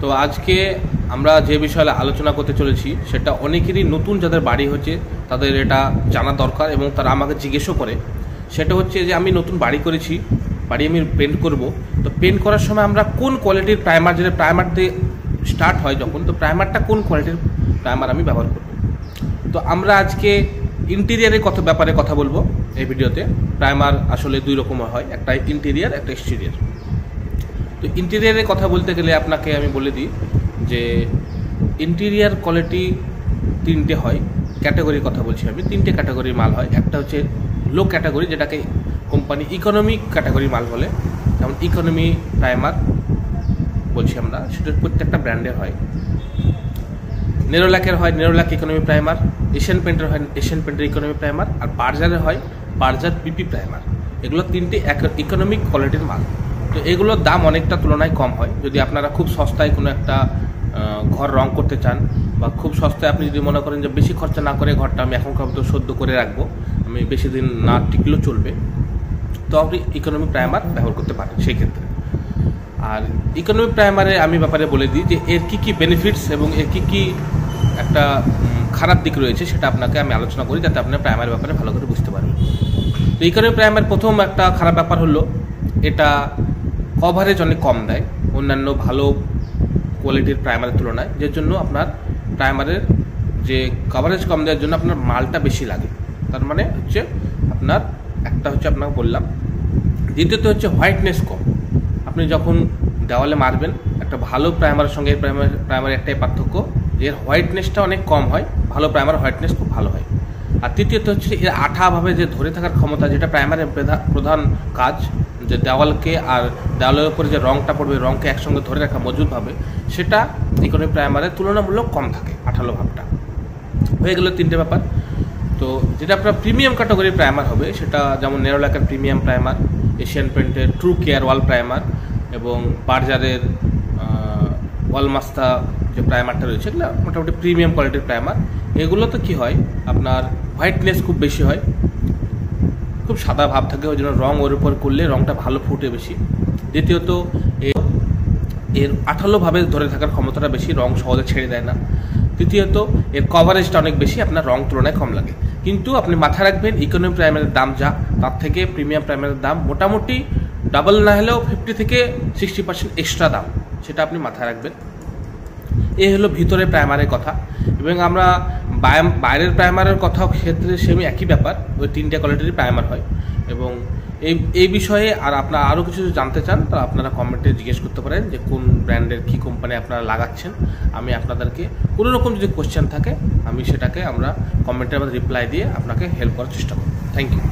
তো আজকে আমরা যে বিষয়ে আলোচনা করতে চলেছি সেটা অনেকেরই নতুন যাদের বাড়ি হচ্ছে তাদের এটা জানা দরকার এবং তারা আমাকে জিজ্ঞেসও করে। সেটা হচ্ছে যে আমি নতুন বাড়ি করেছি, বাড়ি আমি পেন্ট করব, তো পেন্ট করার সময় আমরা কোন কোয়ালিটির প্রাইমার, যেটা প্রাইমার দিয়ে স্টার্ট হয় যখন, তো প্রাইমারটা কোন কোয়ালিটির প্রাইমার আমি ব্যবহার করব। তো আমরা আজকে ইন্টেরিয়ারের ব্যাপারে কথা বলবো এই ভিডিওতে। প্রাইমার আসলে দুই রকমের হয়, একটা ইন্টেরিয়ার, একটা এক্সটেরিয়ার। তো ইন্টেরিয়ারের কথা বলতে গেলে আপনাকে আমি বলে দিই যে ইন্টেরিয়ার কোয়ালিটি তিনটে হয়, ক্যাটাগরির কথা বলছি আমি। তিনটে ক্যাটাগরির মাল হয়। একটা হচ্ছে লো ক্যাটাগরি, যেটাকে কোম্পানি ইকোনমিক ক্যাটাগরি মাল বলে, যেমন ইকোনমি প্রাইমার বলছি আমরা, সেটা প্রত্যেকটা ব্র্যান্ডের হয়। নেরোল্যাকের হয় নেরোল্যাক ইকোনমি প্রাইমার, এশিয়ান পেন্টের হয় এশিয়ান পেন্টের ইকোনমি প্রাইমার, আর বার্জারের হয় বার্জার পিপি প্রাইমার। এগুলো তিনটে ইকোনমিক কোয়ালিটির মাল। তো এগুলোর দাম অনেকটা তুলনায় কম হয়। যদি আপনারা খুব সস্তায় কোনো একটা ঘর রং করতে চান, বা খুব সস্তায় আপনি যদি মনে করেন যে বেশি খরচা না করে ঘরটা আমি এখনকার মতো সদ্য করে রাখবো, আমি বেশি দিন না টিকলেও চলবে, তো আপনি ইকোনমি প্রাইমার ব্যবহার করতে পারেন সেই ক্ষেত্রে। আর ইকোনমি প্রাইমারে আমি ব্যাপারে বলে দিই যে এর কী কী বেনিফিটস এবং এর কী কী একটা খারাপ দিক রয়েছে সেটা আপনাকে আমি আলোচনা করি, যাতে আপনার প্রাইমারের ব্যাপারে ভালো করে বুঝতে পারবেন। তো ইকোনমি প্রাইমার প্রথম একটা খারাপ ব্যাপার হলো এটা কভারেজ অনেক কম দেয় অন্যান্য ভালো কোয়ালিটির প্রাইমারের তুলনায়, যার জন্য আপনার প্রাইমারের যে কভারেজ কম দেওয়ার জন্য আপনার মালটা বেশি লাগে। তার মানে হচ্ছে আপনার একটা হচ্ছে আপনাকে বললাম। দ্বিতীয়ত হচ্ছে হোয়াইটনেস কম। আপনি যখন দেওয়ালে মারবেন, একটা ভালো প্রাইমারের সঙ্গে প্রাইমারের একটাই পার্থক্য, এর হোয়াইটনেসটা অনেক কম হয়, ভালো প্রাইমার হোয়াইটনেস খুব ভালো হয়। আর তৃতীয়ত হচ্ছে এর আঠাভাবে যে ধরে থাকার ক্ষমতা, যেটা প্রাইমারের প্রধান কাজ, যে দেওয়ালকে আর দেওয়ালের উপরে যে রঙটা পড়বে, রঙকে একসঙ্গে ধরে রাখা মজবুতভাবে, সেটা ইকোনমি প্রাইমারের তুলনামূলক কম থাকে, আঠালো ভাবটা। হয়ে গেল তিনটে ব্যাপার। তো যেটা আপনার প্রিমিয়াম ক্যাটাগরির প্রাইমার হবে, সেটা যেমন নেরোল্যাকের প্রিমিয়াম প্রাইমার, এশিয়ান পেন্টের ট্রু কেয়ার ওয়াল প্রাইমার এবং বার্জারের ওয়ালমাস্তা যে প্রাইমারটা রয়েছে, এগুলো মোটামুটি প্রিমিয়াম কোয়ালিটির প্রাইমার। এগুলোতে কী হয়, আপনার হোয়াইটনেস খুব বেশি হয়, খুব সাদা ভাব থাকে, ওই জন্য রঙ ওর উপর করলে রঙটা ভালো ফুটে বেশি। দ্বিতীয়ত এর আঠালোভাবে ধরে থাকার ক্ষমতাটা বেশি, রঙ সহজে ছেড়ে দেয় না। তৃতীয়ত এর কভারেজটা অনেক বেশি, আপনার রঙ তুলনায় কম লাগে। কিন্তু আপনি মাথায় রাখবেন ইকোনমি প্রাইমারের দাম যা, তার থেকে প্রিমিয়াম প্রাইমারের দাম মোটামুটি ডাবল না হলেও 50 থেকে 60% এক্সট্রা দাম, সেটা আপনি মাথায় রাখবেন। এই হলো ভিতরে প্রাইমারের কথা। এবং আমরা বাইরের প্রাইমারের কথাও ক্ষেত্রে সেমি একই ব্যাপার, ওই তিনটে কোয়ালিটির প্রাইমার হয়। এবং এই বিষয়ে আর আপনারা আরও কিছু জানতে চান, তা আপনারা কমেন্টে জিজ্ঞেস করতে পারেন যে কোন ব্র্যান্ডের কী কোম্পানি আপনারা লাগাচ্ছেন। আমি আপনাদেরকে কোনো রকম যদি কোয়েশ্চেন থাকে, আমি সেটাকে আমরা কমেন্টের মধ্যে রিপ্লাই দিয়ে আপনাকে হেল্প করার চেষ্টা করব। Thank you.